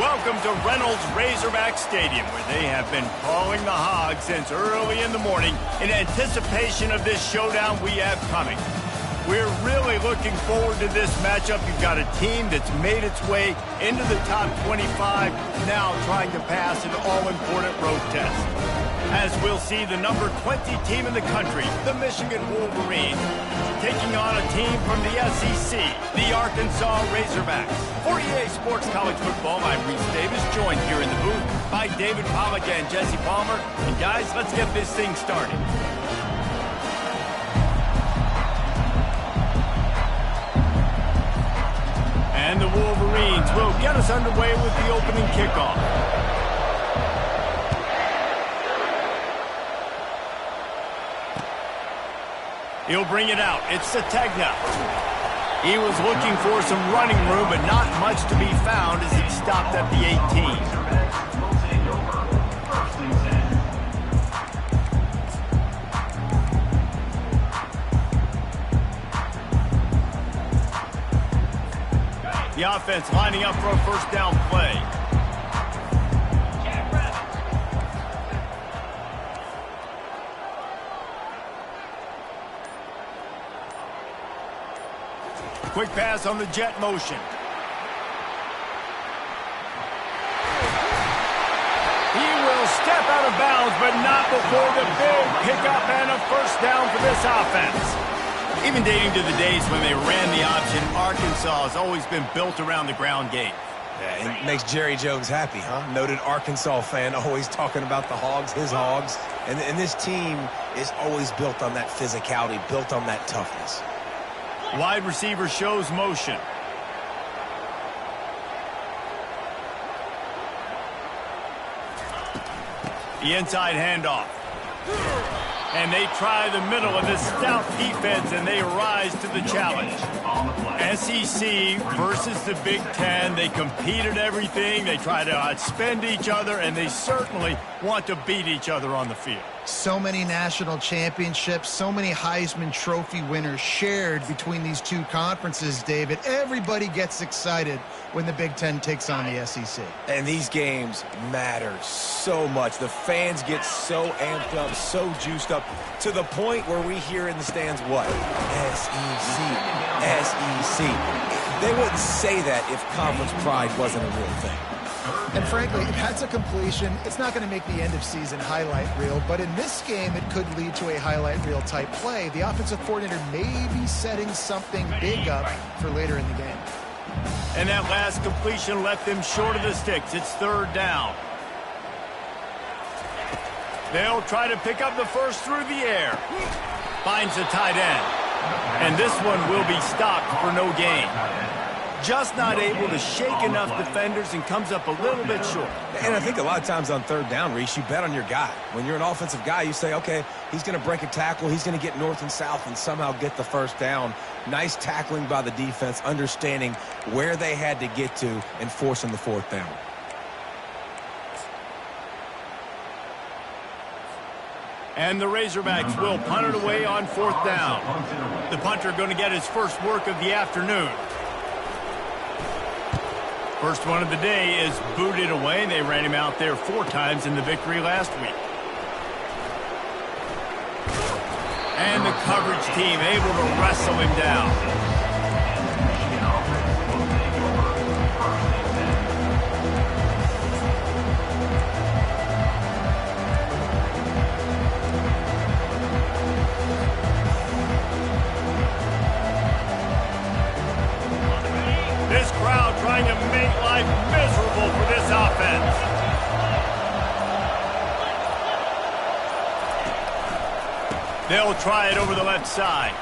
Welcome to Reynolds Razorback Stadium, where they have been calling the Hogs since early in the morning in anticipation of this showdown we have coming. We're really looking forward to this matchup. You've got a team that's made its way into the top 25, now trying to pass an all-important road test. As we'll see, the number 20 team in the country, the Michigan Wolverines, taking on a team from the SEC, the Arkansas Razorbacks. For EA Sports College Football, I'm Reese Davis, joined here in the booth by David Pollack and Jesse Palmer. And guys, let's get this thing started. And the Wolverines will get us underway with the opening kickoff. He'll bring it out. It's Sategna. He was looking for some running room, but not much to be found as he stopped at the 18. The offense lining up for a first down play. Quick pass on the jet motion. He will step out of bounds, but not before the big pickup and a first down for this offense. Even dating to the days when they ran the option, Arkansas has always been built around the ground game. Yeah, it makes Jerry Jones happy, huh? Noted Arkansas fan, always talking about the Hogs, his Hogs. And this team is always built on that physicality, built on that toughness. Wide receiver shows motion. The inside handoff. And they try the middle of this stout defense, and they rise to the challenge. SEC versus the Big Ten. They compete at everything. They try to outspend each other, and they certainly want to beat each other on the field. So many national championships, so many Heisman Trophy winners shared between these two conferences, David. Everybody gets excited when the Big Ten takes on the SEC. And these games matter so much. The fans get so amped up, so juiced up, to the point where we hear in the stands what? SEC, SEC. They wouldn't say that if conference pride wasn't a real thing. And frankly, if that's a completion, it's not going to make the end-of-season highlight reel. But in this game, it could lead to a highlight reel type play. The offensive coordinator may be setting something big up for later in the game. And that last completion left them short of the sticks. It's third down. They'll try to pick up the first through the air. Finds the tight end. And this one will be stopped for no gain. Just not able to shake enough defenders and comes up a little bit short. And I think a lot of times on third down, Reese, you bet on your guy. When you're an offensive guy, you say, okay, he's going to break a tackle, he's going to get north and south and somehow get the first down. Nice tackling by the defense, understanding where they had to get to and forcing the fourth down. And the Razorbacks will punt it away on fourth down. The punter going to get his first work of the afternoon. First one of the day is booted away. They ran him out there 4 times in the victory last week. And the coverage team able to wrestle him down. This crowd trying to make life miserable for this offense. They'll try it over the left side.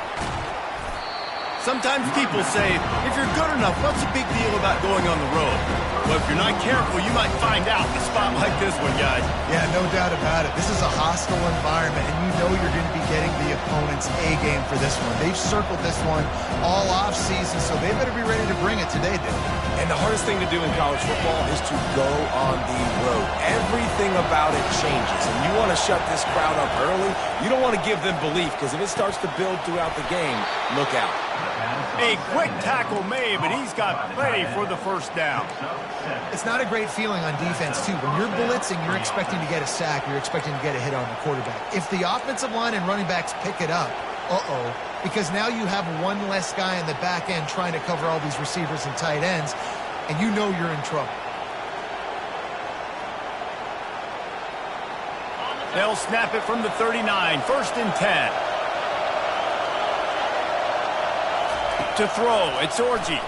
Sometimes people say, if you're good enough, what's the big deal about going on the road? Well, if you're not careful, you might find out in a spot like this one, guys. Yeah, no doubt about it. This is a hostile environment, and you know you're going to be getting the opponent's A-game for this one. They've circled this one all off-season, so they better be ready to bring it today, dude. And the hardest thing to do in college football is to go on the road. Everything about it changes, and you want to shut this crowd up early. You don't want to give them belief, because if it starts to build throughout the game, look out. A quick tackle made, but he's got plenty for the first down. It's not a great feeling on defense, too. When you're blitzing, you're expecting to get a sack. You're expecting to get a hit on the quarterback. If the offensive line and running backs pick it up, because now you have one less guy in the back end trying to cover all these receivers and tight ends, and you know you're in trouble. They'll snap it from the 39, 1st and 10. To throw, it's Orji.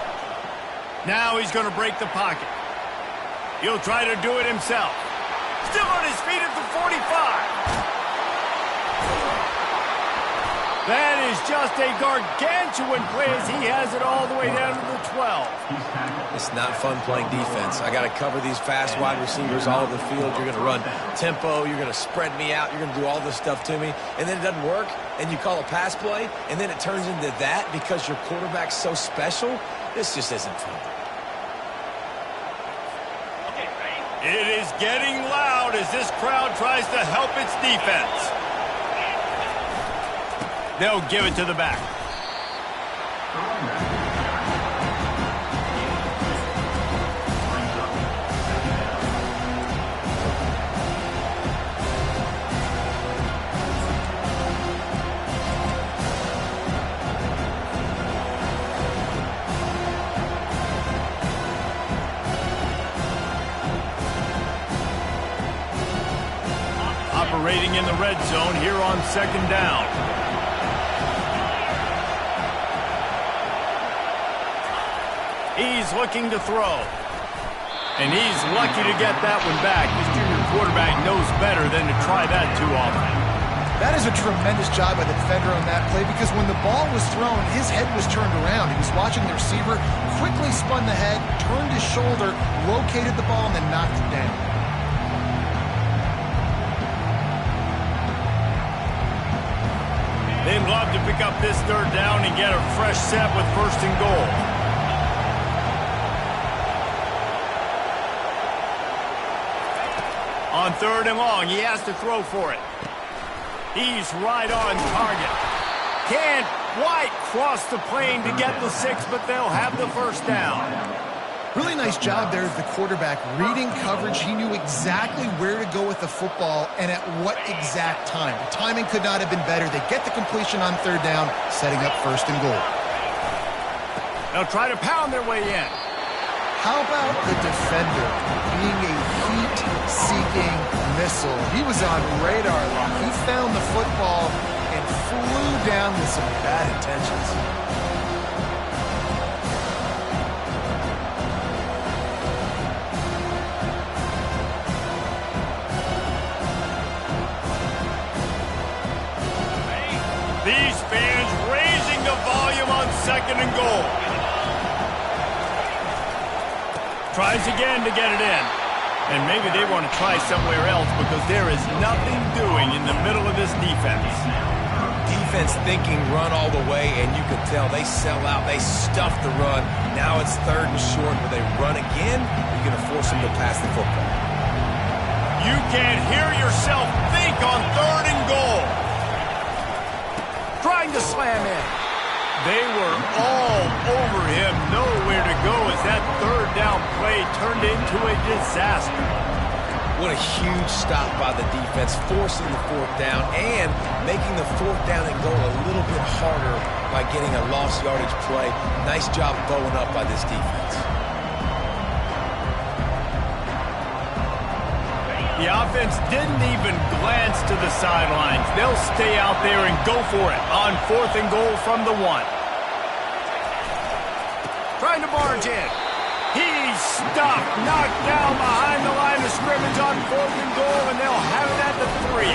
Now he's going to break the pocket. He'll try to do it himself. Still on his feet at the 45. That is just a gargantuan play as he has it all the way down to the 12. It's not fun playing defense. I got to cover these fast wide receivers all over the field. You're going to run tempo. You're going to spread me out. You're going to do all this stuff to me. And then it doesn't work, and you call a pass play, and then it turns into that because your quarterback's so special. This just isn't fun. It is getting loud as this crowd tries to help its defense. They'll give it to the back. Operating in the red zone here on 2nd down. He's looking to throw. And he's lucky to get that one back. His junior quarterback knows better than to try that too often. That is a tremendous job by the defender on that play because when the ball was thrown, his head was turned around. He was watching the receiver, quickly spun the head, turned his shoulder, located the ball, and then knocked it down. They'd love to pick up this 3rd down and get a fresh set with 1st and goal. On 3rd and long, he has to throw for it. He's right on target. Can't quite cross the plane to get the 6, but they'll have the 1st down. Really nice job there of the quarterback. Reading coverage, he knew exactly where to go with the football and at what exact time. The timing could not have been better. They get the completion on 3rd down, setting up 1st and goal. They'll try to pound their way in. How about the defender being a heat-seeking missile? He was on radar lock. He found the football and flew down with some bad intentions. These fans raising the volume on 2nd and goal. Tries again to get it in. And maybe they want to try somewhere else because there is nothing doing in the middle of this defense. Defense thinking run all the way, and you can tell they sell out. They stuff the run. Now it's 3rd and short. Will they run again? You're going to force them to pass the football. You can't hear yourself think on 3rd and goal. Trying to slam in. They were all over him, nowhere to go as that 3rd down play turned into a disaster. What a huge stop by the defense, forcing the 4th down and making the 4th down and goal a little bit harder by getting a lost yardage play. Nice job bowing up by this defense. The offense didn't even glance to the sidelines. They'll stay out there and go for it on 4th and goal from the 1. Trying to barge in. He's stopped, knocked down behind the line of scrimmage on 4th and goal, and they'll have it at the 3.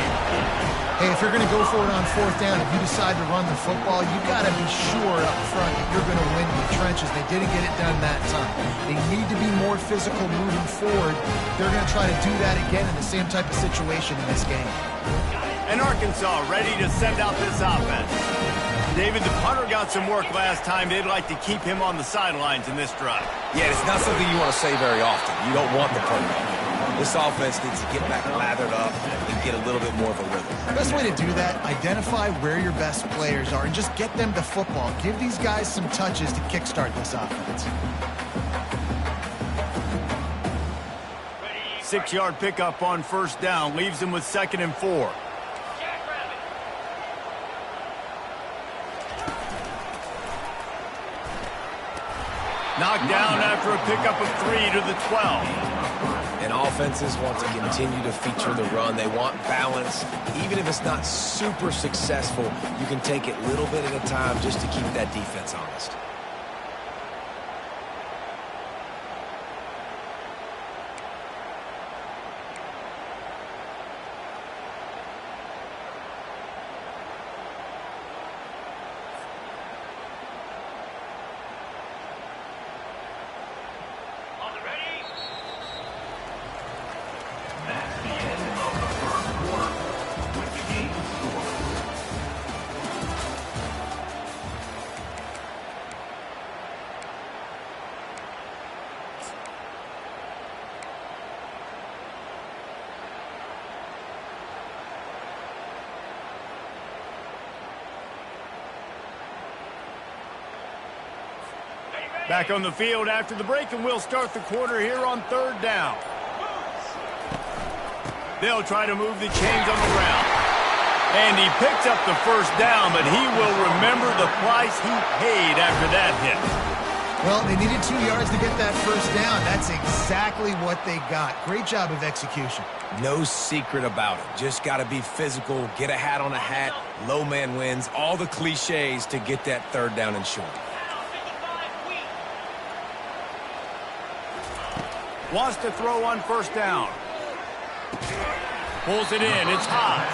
Hey, if you're going to go for it on 4th down, if you decide to run the football, you got to be sure up front that you're going to win the trenches. They didn't get it done that time. They need to be more physical moving forward. They're going to try to do that again in the same type of situation in this game. And Arkansas ready to send out this offense. David, the punter got some work last time. They'd like to keep him on the sidelines in this drive. Yeah, it's not something you want to say very often. You don't want the punter. This offense needs to get back lathered up and get a little bit more of a rhythm. Best way to do that, identify where your best players are and just get them the football. Give these guys some touches to kickstart this offense. 6-yard pickup on first down leaves them with 2nd and 4. Knocked down after a pickup of 3 to the 12. And offenses want to continue to feature the run. They want balance. Even if it's not super successful, you can take it little bit at a time just to keep that defense honest. Back on the field after the break, and we'll start the quarter here on 3rd down. They'll try to move the chains on the ground. And he picks up the first down, but he will remember the price he paid after that hit. Well, they needed 2 yards to get that first down. That's exactly what they got. Great job of execution. No secret about it. Just got to be physical, get a hat on a hat, low man wins, all the cliches to get that 3rd down and short. Wants to throw on first down. Pulls it in. It's high.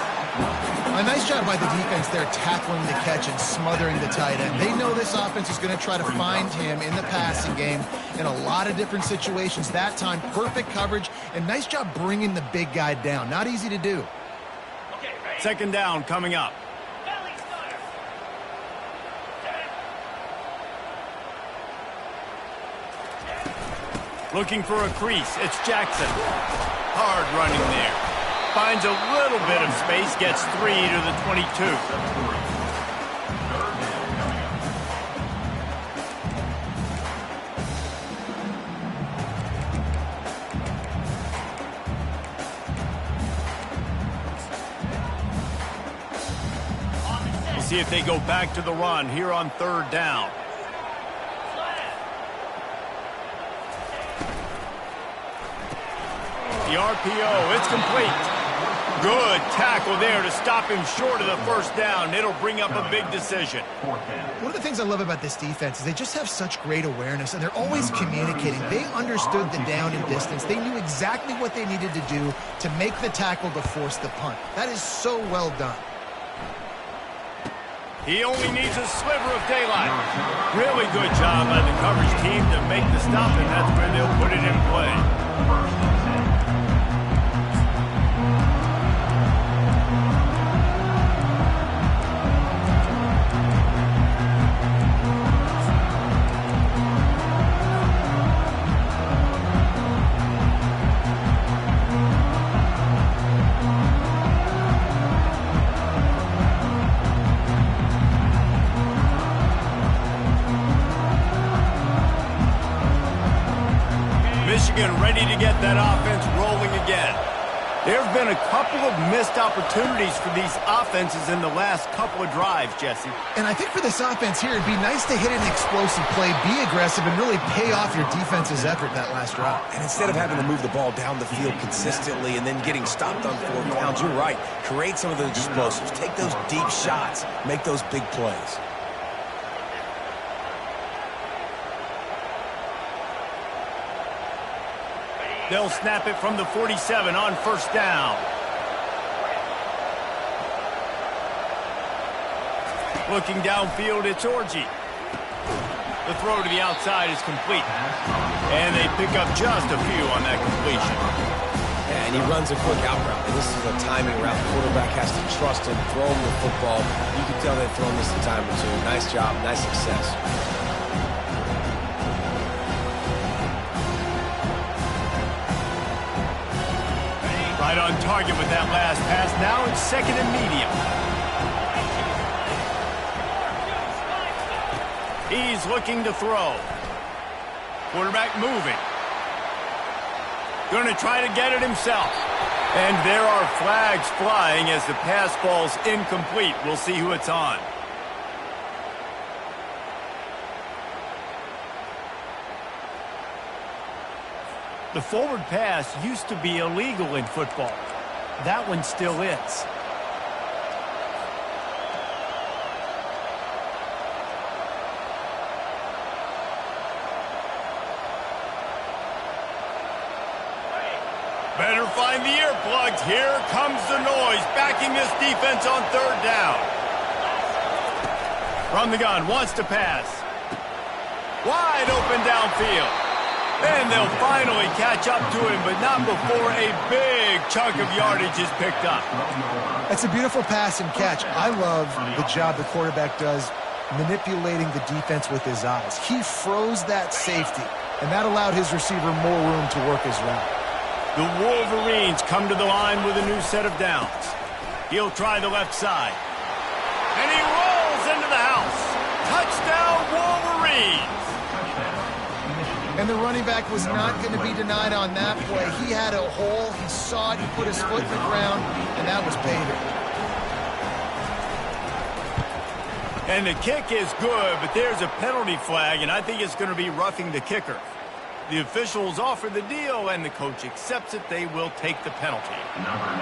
A nice job by the defense there tackling the catch and smothering the tight end. They know this offense is going to try to find him in the passing game in a lot of different situations. That time, perfect coverage, and nice job bringing the big guy down. Not easy to do. 2nd down coming up. Looking for a crease. It's Jackson. Hard running there. Finds a little bit of space. Gets 3 to the 22. We'll see if they go back to the run here on 3rd down. The RPO, it's complete. Good tackle there to stop him short of the first down. It'll bring up a big decision. One of the things I love about this defense is they just have such great awareness, and they're always communicating. They understood the down and distance. They knew exactly what they needed to do to make the tackle to force the punt. That is so well done. He only needs a sliver of daylight. Really good job by the coverage team to make the stop, and that's where they'll put it in play. Michigan ready to get that offense rolling again. There have been a couple of missed opportunities for these offenses in the last couple of drives, Jesse. And I think for this offense here, it'd be nice to hit an explosive play, be aggressive, and really pay off your defense's effort that last drive. And instead of having to move the ball down the field consistently and then getting stopped on 4th downs, you're right. Create some of those explosives. Take those deep shots. Make those big plays. They'll snap it from the 47 on first down. Looking downfield, it's Orji. The throw to the outside is complete. And they pick up just a few on that completion. And he runs a quick out route. And this is a timing route. The quarterback has to trust him, throw him the football. You can tell they've thrown this a time or two. Nice job, nice success. Right on target with that last pass. Now it's second and medium. He's looking to throw. Quarterback moving. Going to try to get it himself. And there are flags flying as the pass falls incomplete. We'll see who it's on. The forward pass used to be illegal in football. That one still is. Better find the earplugs. Here comes the noise, backing this defense on third down. From the gun, wants to pass. Wide open downfield. And they'll finally catch up to him, but not before a big chunk of yardage is picked up. It's a beautiful pass and catch. I love the job the quarterback does manipulating the defense with his eyes. He froze that safety, and that allowed his receiver more room to work his route. The Wolverines come to the line with a new set of downs. He'll try the left side. And he rolls into the house. Touchdown, Wolverines! And the running back was not going to be denied on that play. He had a hole. He saw it. He put his foot in the ground, and that was payday. And the kick is good, but there's a penalty flag, and I think it's going to be roughing the kicker. The officials offer the deal, and the coach accepts it. They will take the penalty.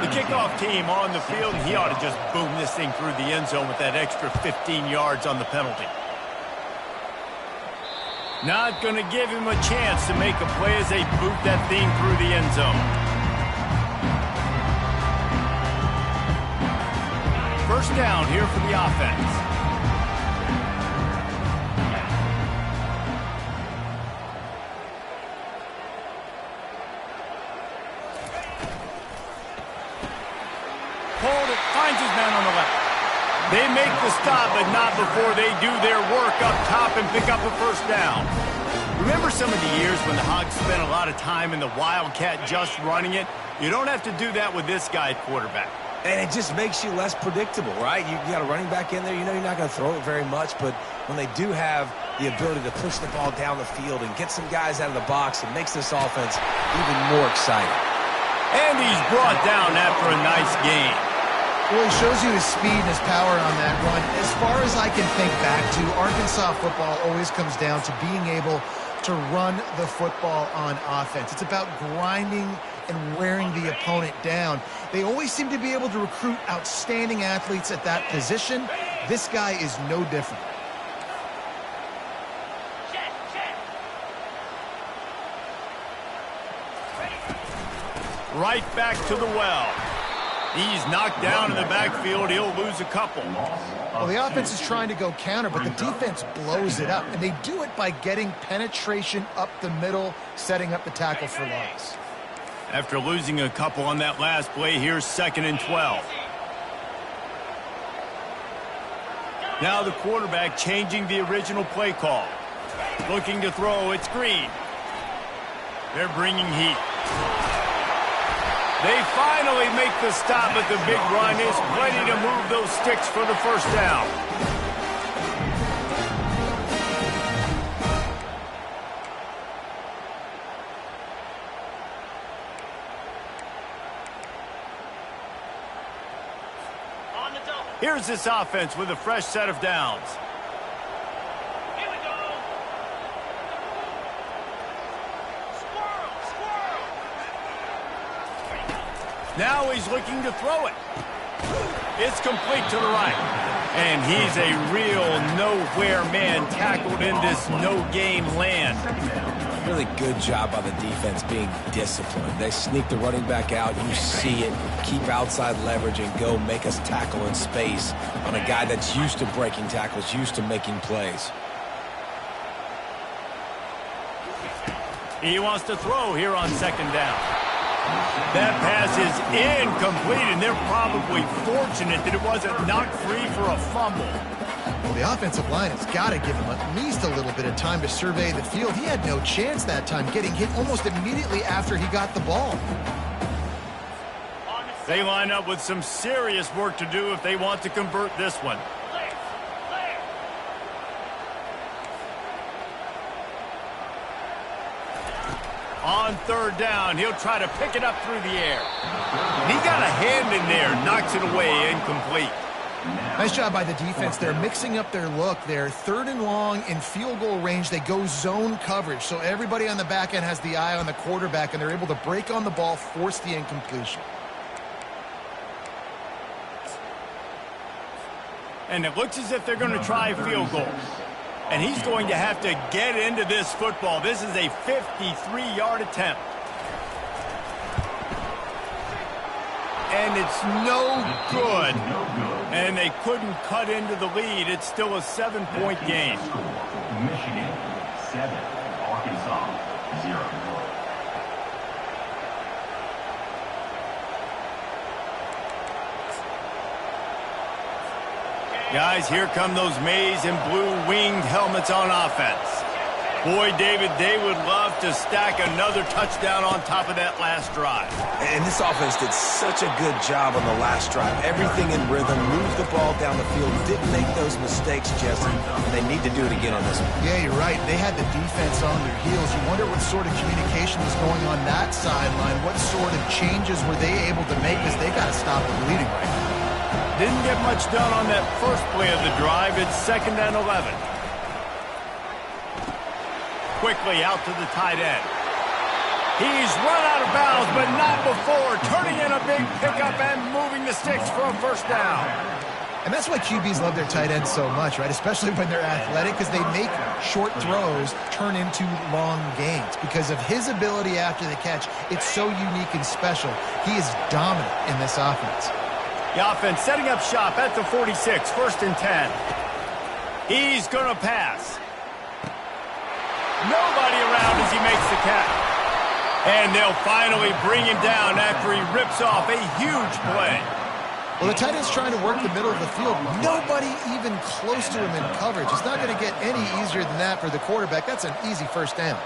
The kickoff team on the field, he ought to just boom this thing through the end zone with that extra 15 yards on the penalty. Not going to give him a chance to make a play as they boot that thing through the end zone. First down here for the offense. Finds his man on the left. They make the stop, but not before they do their work up top and pick up a first down. Remember some of the years when the Hogs spent a lot of time in the Wildcat just running it? You don't have to do that with this guy at quarterback. And it just makes you less predictable, right? You got a running back in there. You know you're not going to throw it very much, but when they do have the ability to push the ball down the field and get some guys out of the box, it makes this offense even more exciting. And he's brought down after a nice gain. Well, he shows you his speed and his power on that run. As far as I can think back to, Arkansas football always comes down to being able to run the football on offense. It's about grinding and wearing the opponent down. They always seem to be able to recruit outstanding athletes at that position. This guy is no different. Right back to the well. He's knocked down in the backfield. He'll lose a couple. Well, the offense is trying to go counter, but the defense blows it up. And they do it by getting penetration up the middle, setting up the tackle for loss. After losing a couple on that last play, here's 2nd and 12. Now the quarterback changing the original play call. Looking to throw, it's Green. They're bringing heat. They finally make the stop, but the big run is ready to move those sticks for the first down. Here's this offense with a fresh set of downs. Now he's looking to throw it. It's complete to the right. And he's a real nowhere man tackled in this no-game land. Really good job by the defense being disciplined. They sneak the running back out. You see it. Keep outside leverage and go make us tackle in space on a guy that's used to breaking tackles, used to making plays. He wants to throw here on 2nd down. That pass is incomplete, and they're probably fortunate that it wasn't knocked free for a fumble. Well, the offensive line has got to give him at least a little bit of time to survey the field. He had no chance that time, getting hit almost immediately after he got the ball. They line up with some serious work to do if they want to convert this one. On third down, he'll try to pick it up through the air. And he got a hand in there, knocks it away, incomplete. Nice job by the defense. They're mixing up their look there. Third and long in field goal range. They go zone coverage. So everybody on the back end has the eye on the quarterback, and they're able to break on the ball, force the incompletion. And it looks as if they're going to try a field goal. And he's going to have to get into this football. This is a 53-yard attempt. And it's no good. And they couldn't cut into the lead. It's still a 7-point game. Michigan 7, Arkansas 0. Guys, here come those maize and blue winged helmets on offense. Boy, David, they would love to stack another touchdown on top of that last drive. And this offense did such a good job on the last drive. Everything in rhythm, moved the ball down the field, didn't make those mistakes, Jesse. And they need to do it again on this one. Yeah, you're right. They had the defense on their heels. You wonder what sort of communication was going on that sideline. What sort of changes were they able to make, because they got to stop the bleeding right now. Didn't get much done on that first play of the drive. It's 2nd and 11. Quickly out to the tight end. He's run out of bounds, but not before turning in a big pickup and moving the sticks for a first down. And that's why QBs love their tight ends so much, right? Especially when they're athletic, because they make short throws turn into long gains. Because of his ability after the catch, it's so unique and special. He is dominant in this offense. The offense setting up shop at the 46, 1st and 10. He's going to pass. Nobody around as he makes the catch. And they'll finally bring him down after he rips off a huge play. Well, the tight end's trying to work the middle of the field. Nobody even close to him in coverage. It's not going to get any easier than that for the quarterback. That's an easy first down.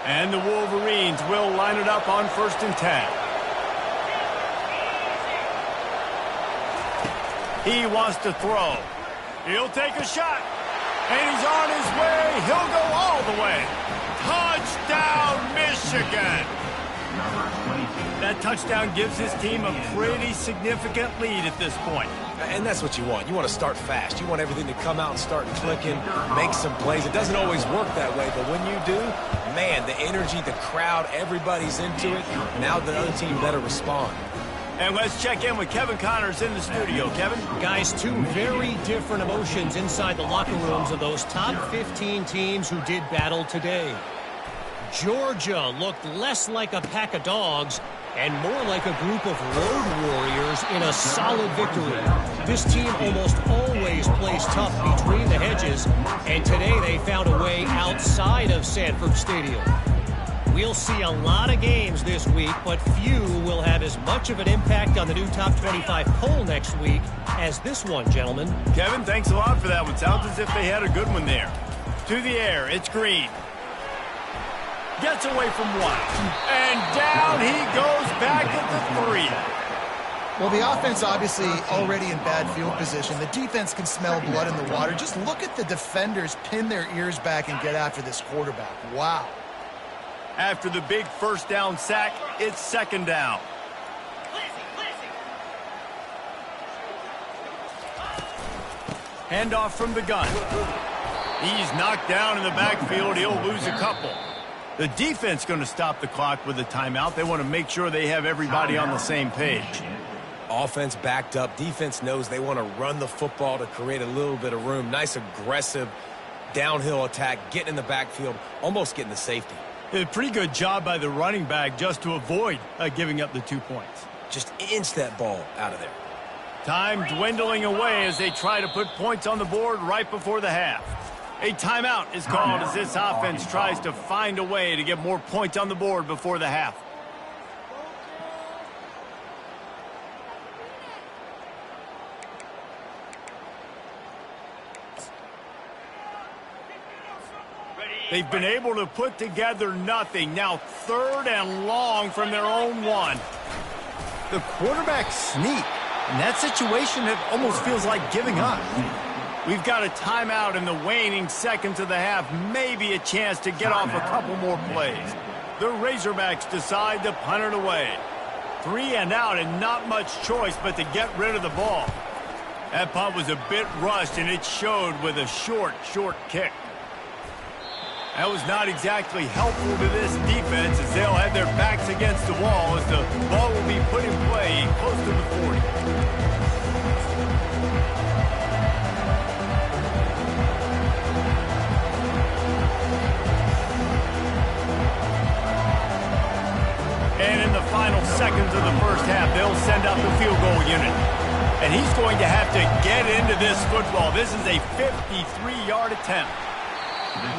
And the Wolverines will line it up on 1st and 10. He wants to throw. He'll take a shot. And he's on his way. He'll go all the way. Touchdown, Michigan. That touchdown gives his team a pretty significant lead at this point. And that's what you want. You want to start fast. You want everything to come out and start clicking, make some plays. It doesn't always work that way, but when you do, man, the energy, the crowd, everybody's into it. Now the other team better respond. And let's check in with Kevin Connors in the studio. Kevin? Guys, two very different emotions inside the locker rooms of those top 15 teams who did battle today. Georgia looked less like a pack of dogs and more like a group of road warriors in a solid victory. This team almost always plays tough between the hedges, and today they found a way outside of Sanford Stadium. We'll see a lot of games this week, but few will have as much of an impact on the new top 25 poll next week as this one, gentlemen. Kevin, thanks a lot for that one. Sounds as if they had a good one there. To the air, it's Green. Gets away from one. And down he goes back at the 3. Well, the offense obviously already in bad field position. The defense can smell blood in the water. Just look at the defenders pin their ears back and get after this quarterback. Wow. After the big first down sack, it's 2nd down. Handoff from the gun. He's knocked down in the backfield. He'll lose a couple. The defense going to stop the clock with a timeout. They want to make sure they have everybody on the same page. Offense backed up. Defense knows they want to run the football to create a little bit of room. Nice aggressive downhill attack, getting in the backfield, almost getting the safety. A pretty good job by the running back just to avoid giving up the 2 points. Just inch that ball out of there. Time dwindling away as they try to put points on the board right before the half. A timeout is called as this offense tries to find a way to get more points on the board before the half. They've been able to put together nothing. Now 3rd and long from their own 1. The quarterback sneak. In that situation, it almost feels like giving up. We've got a timeout in the waning seconds of the half. Maybe a chance to get off a couple more plays. The Razorbacks decide to punt it away. 3 and out and not much choice but to get rid of the ball. That punt was a bit rushed, and it showed with a short kick. That was not exactly helpful to this defense as they'll have their backs against the wall as the ball will be put in play close to the 40. And in the final seconds of the first half, they'll send out the field goal unit. And he's going to have to get into this football. This is a 53-yard attempt.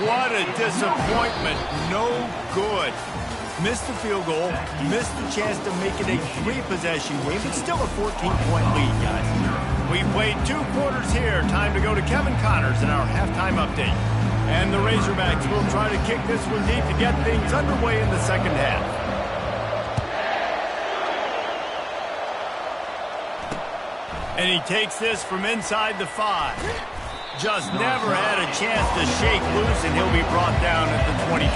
What a disappointment. No good. Missed the field goal, missed the chance to make it a 3-possession game, but still a 14-point lead, guys. We played 2 quarters here. Time to go to Kevin Connors in our halftime update. And the Razorbacks will try to kick this one deep to get things underway in the second half. And he takes this from inside the 5. Just never had a chance to shake loose, and he'll be brought down at the 24.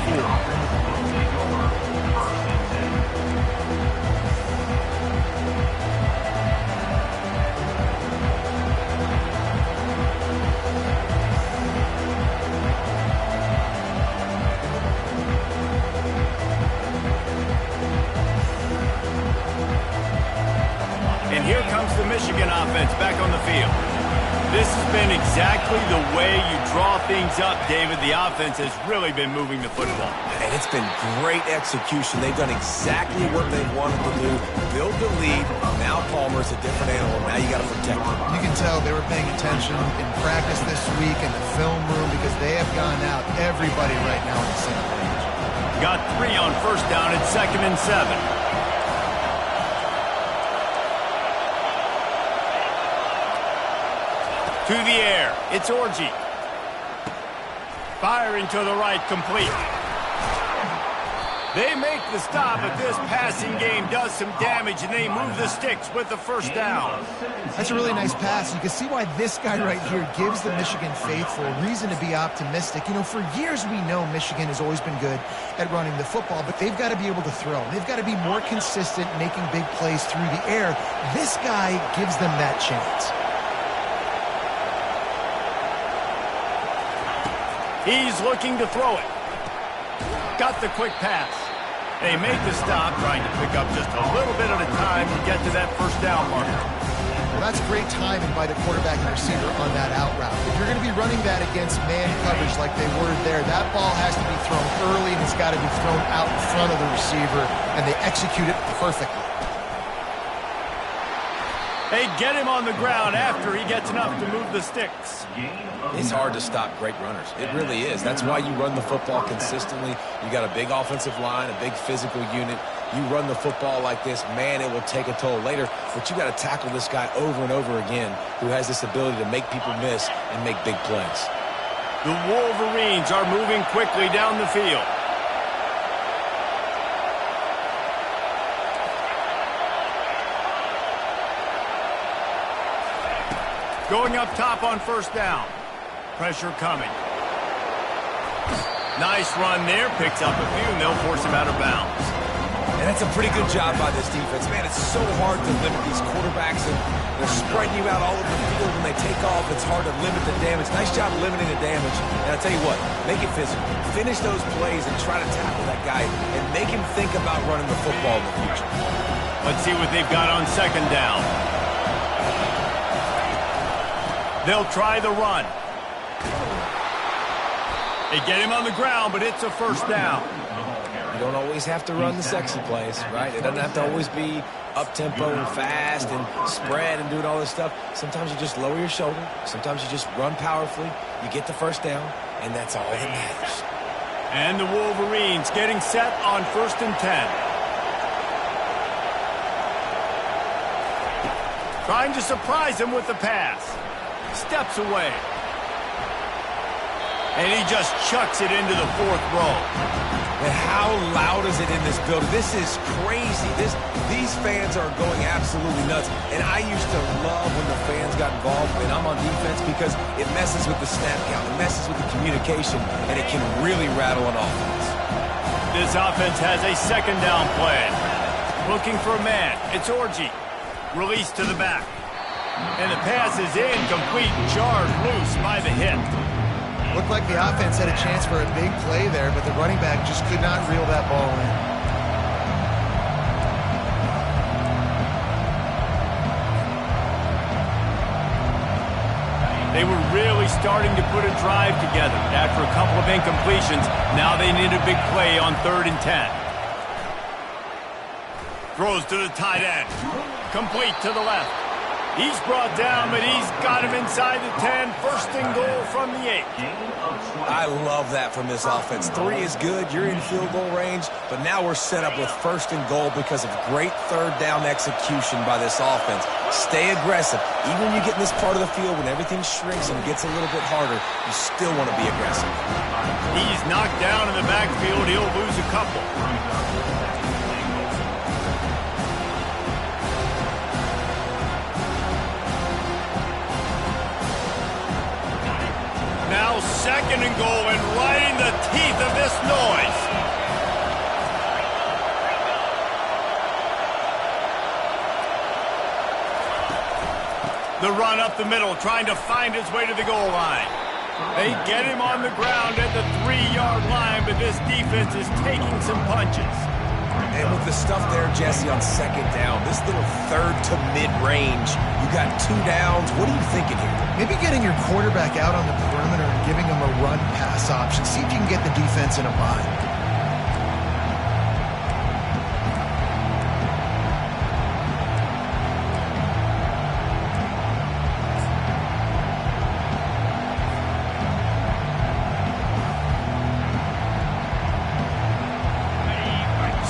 And here comes the Michigan offense back on the field. This has been exactly the way you draw things up, David. The offense has really been moving the football. And it's been great execution. They've done exactly what they wanted to do. Build the lead. Now Palmer's a different animal. Now you got to protect him. You can tell they were paying attention in practice this week in the film room because they have gone out everybody right now on the same page. Got 3 on first down at 2nd and 7. To the air, it's Orji. Firing to the right, complete. They make the stop, but this passing game does some damage, and they move the sticks with the first down. That's a really nice pass. You can see why this guy right here gives the Michigan faithful a reason to be optimistic. You know, for years we know Michigan has always been good at running the football, but they've got to be able to throw. They've got to be more consistent making big plays through the air. This guy gives them that chance. He's looking to throw it. Got the quick pass. They make the stop, trying to pick up just a little bit at a time to get to that first down marker. Well, that's great timing by the quarterback and receiver on that out route. If you're going to be running that against man coverage like they were there, that ball has to be thrown early and it's got to be thrown out in front of the receiver, and they execute it perfectly. They get him on the ground after he gets enough to move the sticks. It's hard to stop great runners. It really is. That's why you run the football consistently. You got a big offensive line, a big physical unit. You run the football like this, man, it will take a toll later. But you got to tackle this guy over and over again who has this ability to make people miss and make big plays. The Wolverines are moving quickly down the field. Going up top on first down. Pressure coming. Nice run there. Picks up a few, and they'll force him out of bounds. And that's a pretty good job by this defense. Man, it's so hard to limit these quarterbacks, and they're spreading you out all over the field. When they take off, it's hard to limit the damage. Nice job limiting the damage. And I'll tell you what, make it physical. Finish those plays and try to tackle that guy and make him think about running the football in the future. Let's see what they've got on second down. They'll try the run. They get him on the ground, but it's a first down. You don't always have to run the sexy plays, right? It doesn't have to always be up-tempo and fast and spread and doing all this stuff. Sometimes you just lower your shoulder. Sometimes you just run powerfully. You get the first down, and that's all that matters. And the Wolverines getting set on 1st and 10. Trying to surprise him with the pass. Steps away. And he just chucks it into the fourth row. And how loud is it in this building? This is crazy. These fans are going absolutely nuts. And I used to love when the fans got involved when I'm on defense because it messes with the snap count. It messes with the communication, and it can really rattle an offense. This offense has a second down plan. Looking for a man. It's Orji. Release to the back. And the pass is incomplete, jarred loose by the hit. Looked like the offense had a chance for a big play there, but the running back just could not reel that ball in. They were really starting to put a drive together. After a couple of incompletions, now they need a big play on 3rd and 10. Throws to the tight end. Complete to the left. He's brought down, but he's got him inside the 10. 1st and goal from the 8. I love that from this offense. 3 is good. You're in field goal range, but now we're set up with 1st and goal because of great 3rd down execution by this offense. Stay aggressive. Even when you get in this part of the field, when everything shrinks and gets a little bit harder, you still want to be aggressive. He's knocked down in the backfield. He'll lose a couple. Now 2nd and goal, and right in the teeth of this noise. The run up the middle, trying to find his way to the goal line. They get him on the ground at the 3-yard line, but this defense is taking some punches. And with the stuff there, Jesse, on 2nd down, this little 3rd to mid-range, you got 2 downs. What are you thinking here? Maybe getting your quarterback out on the perimeter and giving him a run-pass option. See if you can get the defense in a bind.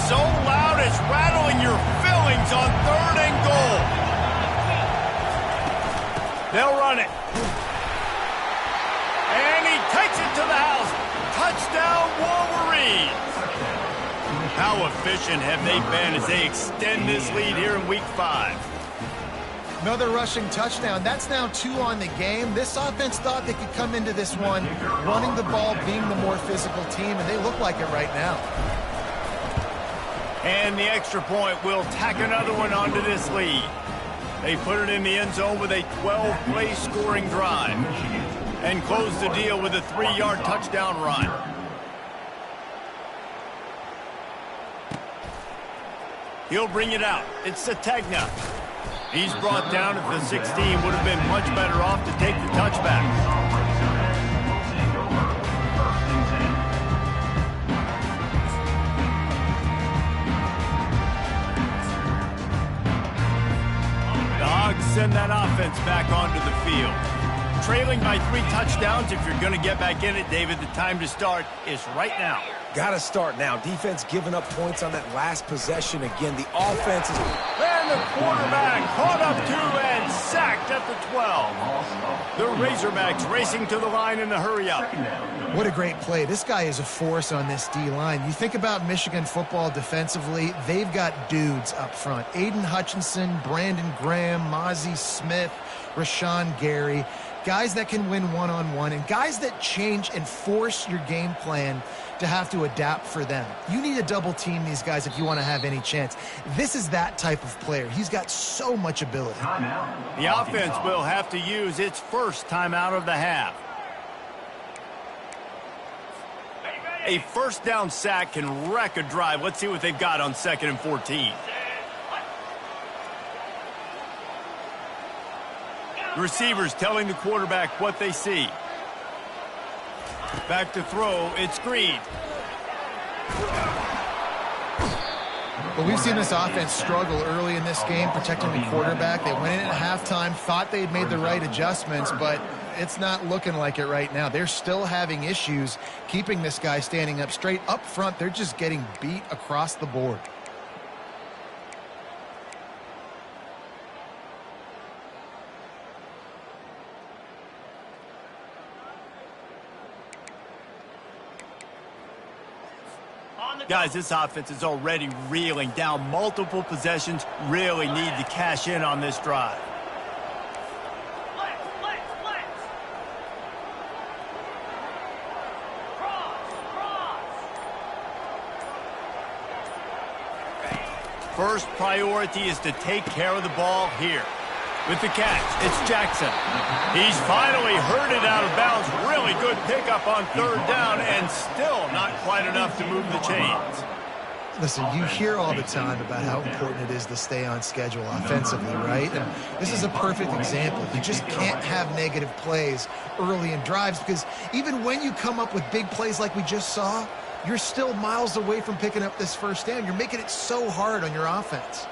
So loud it's rattling your fillings on 3rd and goal. They'll run it. And he takes it to the house. Touchdown, Wolverines. How efficient have they been as they extend this lead here in Week 5? Another rushing touchdown. That's now 2 on the game. This offense thought they could come into this one running the ball, being the more physical team, and they look like it right now. And the extra point will tack another one onto this lead. They put it in the end zone with a 12-play scoring drive and close the deal with a 3-yard touchdown run. He'll bring it out. It's Sategna. He's brought down at the 16. Would have been much better off to take the touchback. Send that offense back onto the field. Trailing by 3 touchdowns. If you're going to get back in it, David, the time to start is right now. Got to start now. Defense giving up points on that last possession again. The offense is... And the quarterback caught up to and sacked at the 12. The Razorbacks racing to the line in the hurry-up. What a great play. This guy is a force on this D-line. You think about Michigan football defensively, they've got dudes up front. Aiden Hutchinson, Brandon Graham, Mozzie Smith, Rashawn Gary. Guys that can win one-on-one and guys that change and force your game plan to have to adapt for them. You need to double team these guys if you want to have any chance. This is that type of player. He's got so much ability. The offense will have to use its first timeout of the half. A 1st down sack can wreck a drive. Let's see what they've got on 2nd and 14. The receivers telling the quarterback what they see. Back to throw, it's Greed. But we've seen this offense struggle early in this game, protecting the quarterback. They went in at halftime, thought they had made the right adjustments, but it's not looking like it right now. They're still having issues keeping this guy standing up straight. Up front, they're just getting beat across the board. Guys, this offense is already reeling down multiple possessions. Really need to cash in on this drive. First priority is to take care of the ball here. With the catch, it's Jackson. He's finally herded out of bounds. Really good pickup on third down, and still not quite enough to move the chains. Listen, you hear all the time about how important it is to stay on schedule offensively, right? And this is a perfect example. You just can't have negative plays early in drives because even when you come up with big plays like we just saw, you're still miles away from picking up this first down. You're making it so hard on your offense.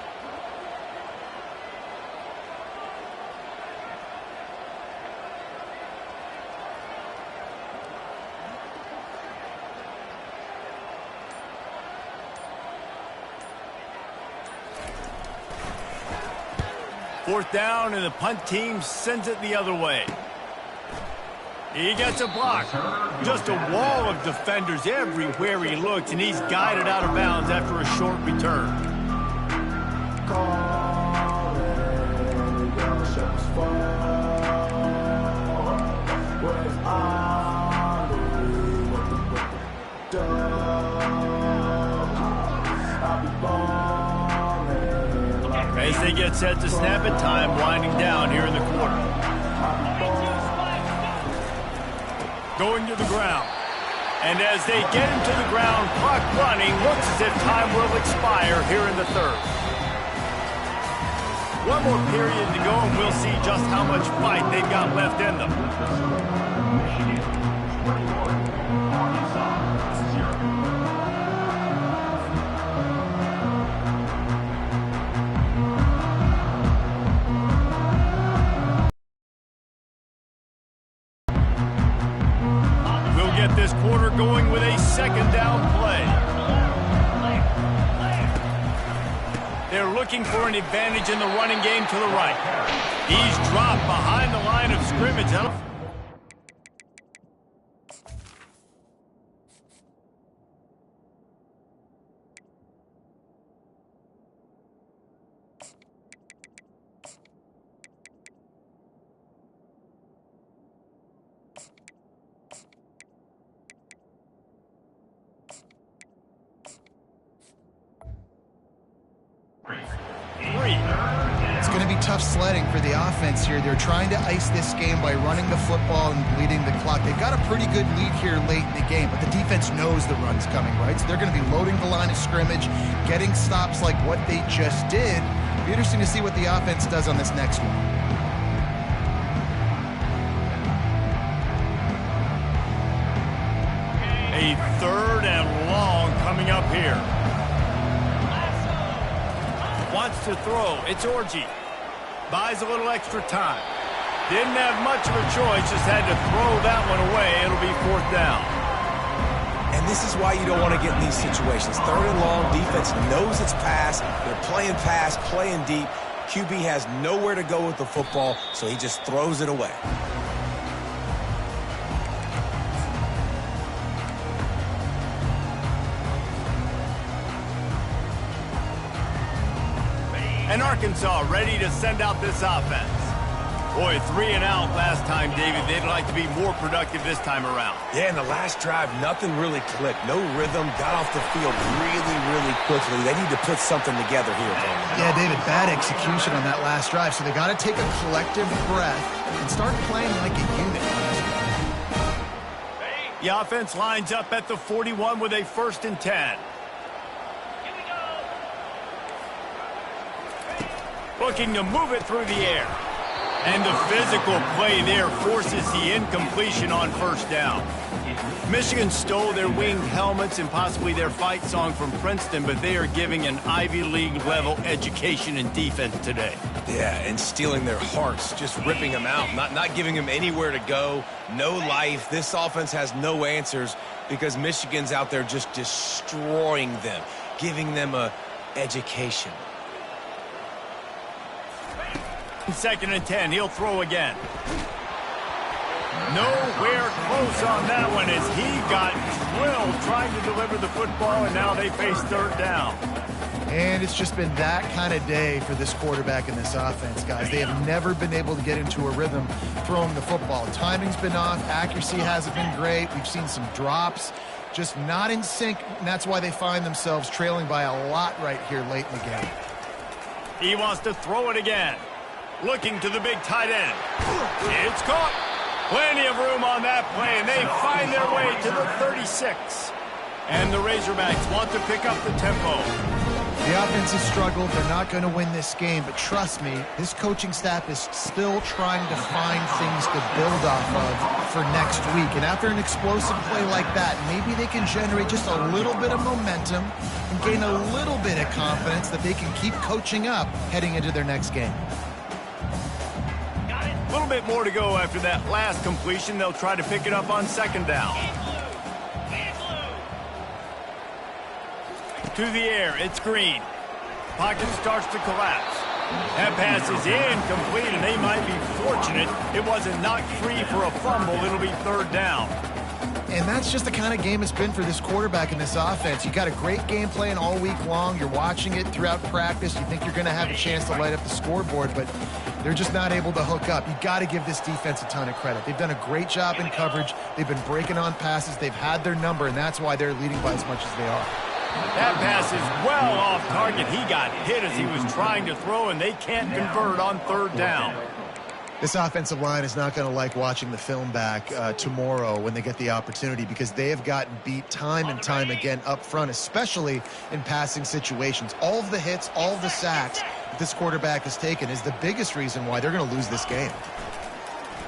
Fourth down, and the punt team sends it the other way. He gets a block. Just a wall of defenders everywhere he looks, and he's guided out of bounds after a short return. As they get set to snap it, time winding down here in the quarter. Going to the ground. And as they get him to the ground, clock running, looks as if time will expire here in the third. One more period to go, and we'll see just how much fight they've got left in them. Michigan 21, Arkansas 0. This quarter going with a second down play. They're looking for an advantage in the running game to the right. He's dropped behind the line of scrimmage. It's going to be tough sledding for the offense here. They're trying to ice this game by running the football and bleeding the clock. They've got a pretty good lead here late in the game, but the defense knows the run's coming, right? So they're going to be loading the line of scrimmage, getting stops like what they just did. It'll be interesting to see what the offense does on this next one. A third and long coming up here. Wants to throw. It's Orji. Buys a little extra time. Didn't have much of a choice. Just had to throw that one away. It'll be fourth down. And this is why you don't want to get in these situations. Third and long, defense knows it's pass. They're playing pass, playing deep. QB has nowhere to go with the football, so he just throws it away. And Arkansas ready to send out this offense. Boy, 3 and out last time, David. They'd like to be more productive this time around. Yeah, in the last drive, nothing really clicked. No rhythm, got off the field really, really quickly. They need to put something together here, Brandon. Yeah, David, bad execution on that last drive, so they got to take a collective breath and start playing like a unit. The offense lines up at the 41 with a 1st and 10. Looking to move it through the air. And the physical play there forces the incompletion on first down. Michigan stole their winged helmets and possibly their fight song from Princeton, but they are giving an Ivy League level education in defense today. Yeah, and stealing their hearts, just ripping them out, not giving them anywhere to go, no life. This offense has no answers because Michigan's out there just destroying them, giving them a education. 2nd and 10, he'll throw again. Nowhere close on that one as he got drilled trying to deliver the football, and now they face third down. And it's just been that kind of day for this quarterback and this offense, guys. They have never been able to get into a rhythm throwing the football. Timing's been off. Accuracy hasn't been great. We've seen some drops. Just not in sync, and that's why they find themselves trailing by a lot right here late in the game. He wants to throw it again. Looking to the big tight end. It's caught. Plenty of room on that play, and they find their way to the 36. And the Razorbacks want to pick up the tempo. The offense has struggled. They're not going to win this game, but trust me, this coaching staff is still trying to find things to build off of for next week. And after an explosive play like that, maybe they can generate just a little bit of momentum and gain a little bit of confidence that they can keep coaching up heading into their next game. A little bit more to go after that last completion. They'll try to pick it up on second down. To the air, it's Green. Pocket starts to collapse. That pass is incomplete, and they might be fortunate it wasn't knocked free for a fumble. It'll be third down. And that's just the kind of game it's been for this quarterback and this offense. You got a great game plan all week long. You're watching it throughout practice. You think you're going to have a chance to light up the scoreboard, but they're just not able to hook up. You got to give this defense a ton of credit. They've done a great job in coverage. They've been breaking on passes. They've had their number, and that's why they're leading by as much as they are. That pass is well off target. He got hit as he was trying to throw, and they can't convert on third down. This offensive line is not going to like watching the film back tomorrow when they get the opportunity, because they have gotten beat time and time again up front, especially in passing situations. All of the hits, all of the sacks that this quarterback has taken is the biggest reason why they're going to lose this game.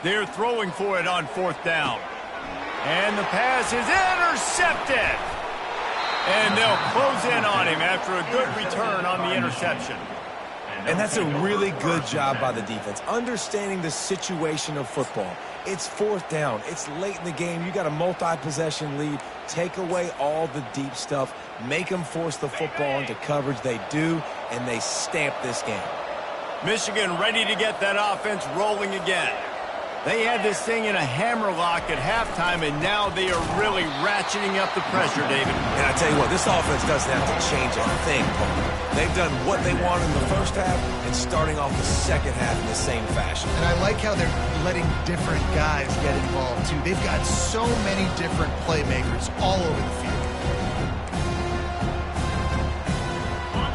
They're throwing for it on fourth down. And the pass is intercepted. And they'll close in on him after a good return on the interception. And that's a really good job by the defense, understanding the situation of football. It's fourth down. It's late in the game. You got a multi-possession lead. Take away all the deep stuff. Make them force the football into coverage. They do, and they stamp this game. Michigan ready to get that offense rolling again. They had this thing in a hammerlock at halftime, and now they are really ratcheting up the pressure, David. And I tell you what, this offense doesn't have to change a thing, Paul. They've done what they wanted in the first half and starting off the second half in the same fashion. And I like how they're letting different guys get involved, too. They've got so many different playmakers all over the field.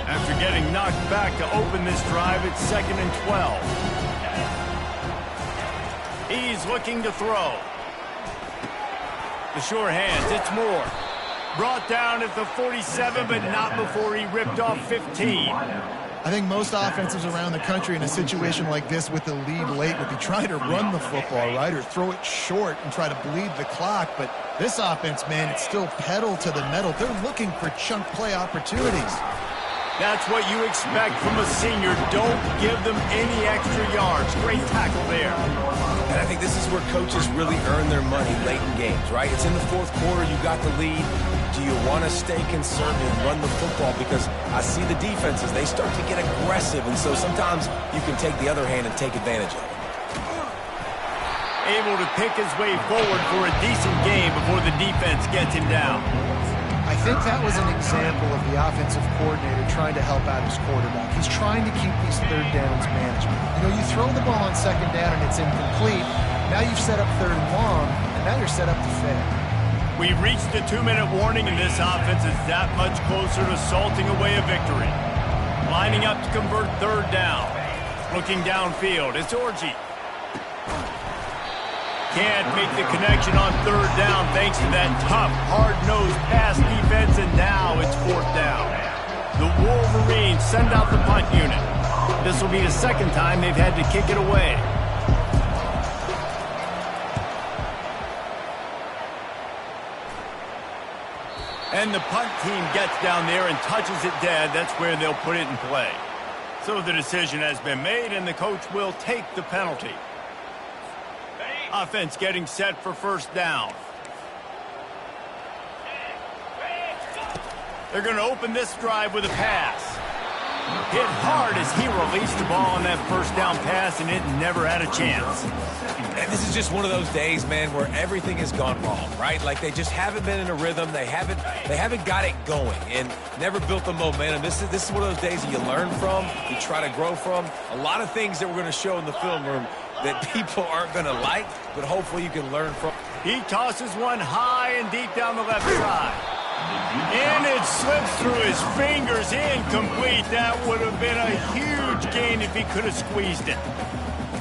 After getting knocked back to open this drive, it's 2nd and 12. He's looking to throw. The sure hands, it's Moore. Brought down at the 47, but not before he ripped off 15. I think most offenses around the country in a situation like this with the lead late would be trying to run the football, right, or throw it short and try to bleed the clock. But this offense, man, it's still pedal to the metal. They're looking for chunk play opportunities. That's what you expect from a senior. Don't give them any extra yards. Great tackle there. And I think this is where coaches really earn their money late in games, right? It's in the fourth quarter. You got the lead. Do you want to stay conservative and run the football? Because I see the defenses, they start to get aggressive, and so sometimes you can take the other hand and take advantage of it. Able to pick his way forward for a decent game before the defense gets him down. I think that was an example of the offensive coordinator trying to help out his quarterback. He's trying to keep these third downs manageable. You know, you throw the ball on second down and it's incomplete. Now you've set up third and long, and now you're set up to fail. We've reached the 2-minute warning, and this offense is that much closer to salting away a victory. Lining up to convert third down. Looking downfield, it's Orji. Can't make the connection on third down thanks to that tough, hard-nosed pass defense, and now it's fourth down. The Wolverines send out the punt unit. This will be the second time they've had to kick it away. And the punt team gets down there and touches it dead. That's where they'll put it in play. So the decision has been made, and the coach will take the penalty. Offense getting set for first down. They're going to open this drive with a pass. Hit hard as he released the ball on that first down pass, and it never had a chance. And this is just one of those days, man, where everything has gone wrong, right? Like they just haven't been in a rhythm. They haven't got it going and never built the momentum. This is one of those days that you learn from, you try to grow from. A lot of things that we're going to show in the film room that people aren't going to like, but hopefully you can learn from. He tosses one high and deep down the left side. And it slips through his fingers, incomplete. That would have been a huge gain if he could have squeezed it.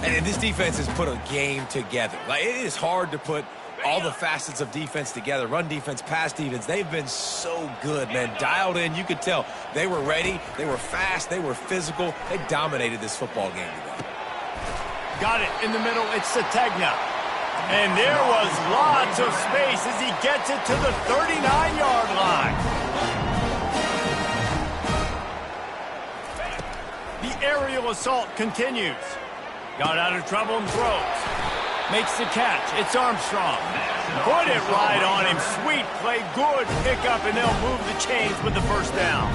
And this defense has put a game together. Like, it is hard to put all the facets of defense together. Run defense, pass defense. They've been so good, man. Dialed in. You could tell they were ready. They were fast. They were physical. They dominated this football game today. Got it in the middle. It's Sategna. And there was lots of space as he gets it to the 39-yard line. The aerial assault continues. Got out of trouble and throws. Makes the catch. It's Armstrong. Put it right on him. Sweet play. Good pickup, and they'll move the chains with the first down.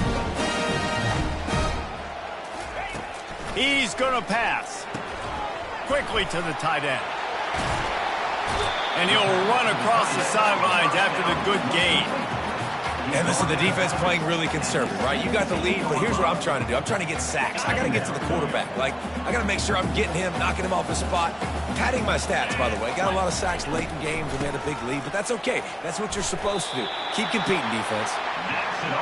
He's going to pass. Quickly to the tight end. And he'll run across the sidelines after the good gain. And listen, the defense playing really conservative, right? You got the lead, but here's what I'm trying to do. I'm trying to get sacks. I got to get to the quarterback. Like, I got to make sure I'm getting him, knocking him off his spot. Padding my stats, by the way. Got a lot of sacks late in games when they had a big lead, but that's okay. That's what you're supposed to do. Keep competing, defense.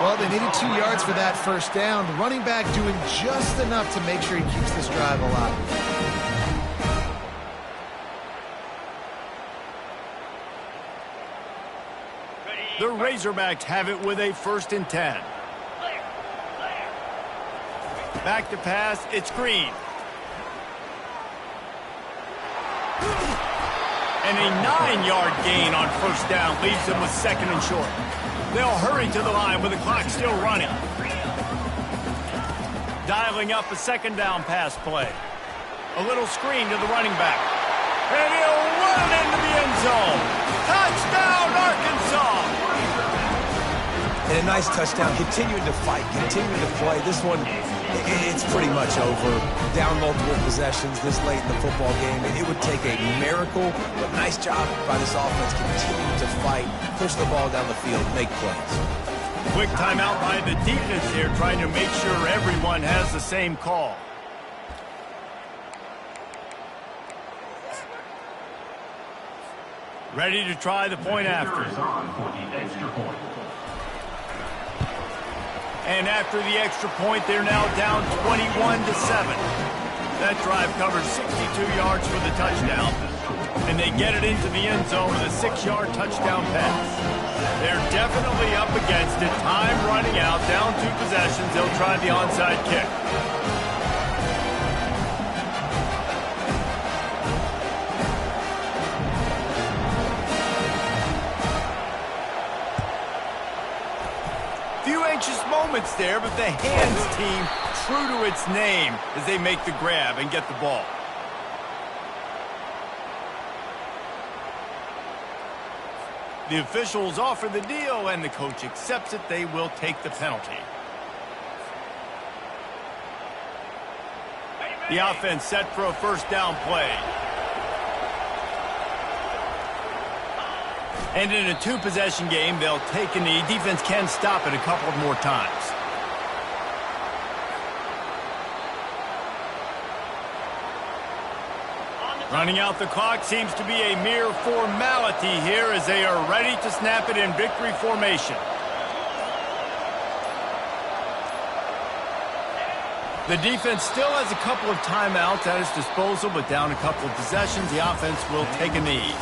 Well, they needed 2 yards for that first down. The running back doing just enough to make sure he keeps this drive alive. The Razorbacks have it with a 1st and 10. Back to pass, it's Green. And a 9-yard gain on first down leaves them with 2nd and short. They'll hurry to the line with the clock still running. Dialing up a 2nd down pass play. A little screen to the running back. And he'll run into the end zone. Touchdown, Arkansas! And a nice touchdown, continuing to fight, continuing to play. This one, it's pretty much over. Down multiple possessions this late in the football game. It would take a miracle, but nice job by this offense continuing to fight, push the ball down the field, make plays. Quick timeout by the defense here, trying to make sure everyone has the same call. Ready to try the point after. And after the extra point, they're now down 21-7. That drive covers 62 yards for the touchdown. And they get it into the end zone with a 6-yard touchdown pass. They're definitely up against it. Time running out, down 2 possessions. They'll try the onside kick. Few anxious moments there, but the hands team true to its name as they make the grab and get the ball. The officials offer the deal, and the coach accepts it. They will take the penalty. The offense set for a first down play. And in a 2-possession game, they'll take a knee. Defense can stop it a couple of more times. Running out the clock seems to be a mere formality here as they are ready to snap it in victory formation. The defense still has a couple of timeouts at its disposal, but down a couple of possessions, the offense will take a knee.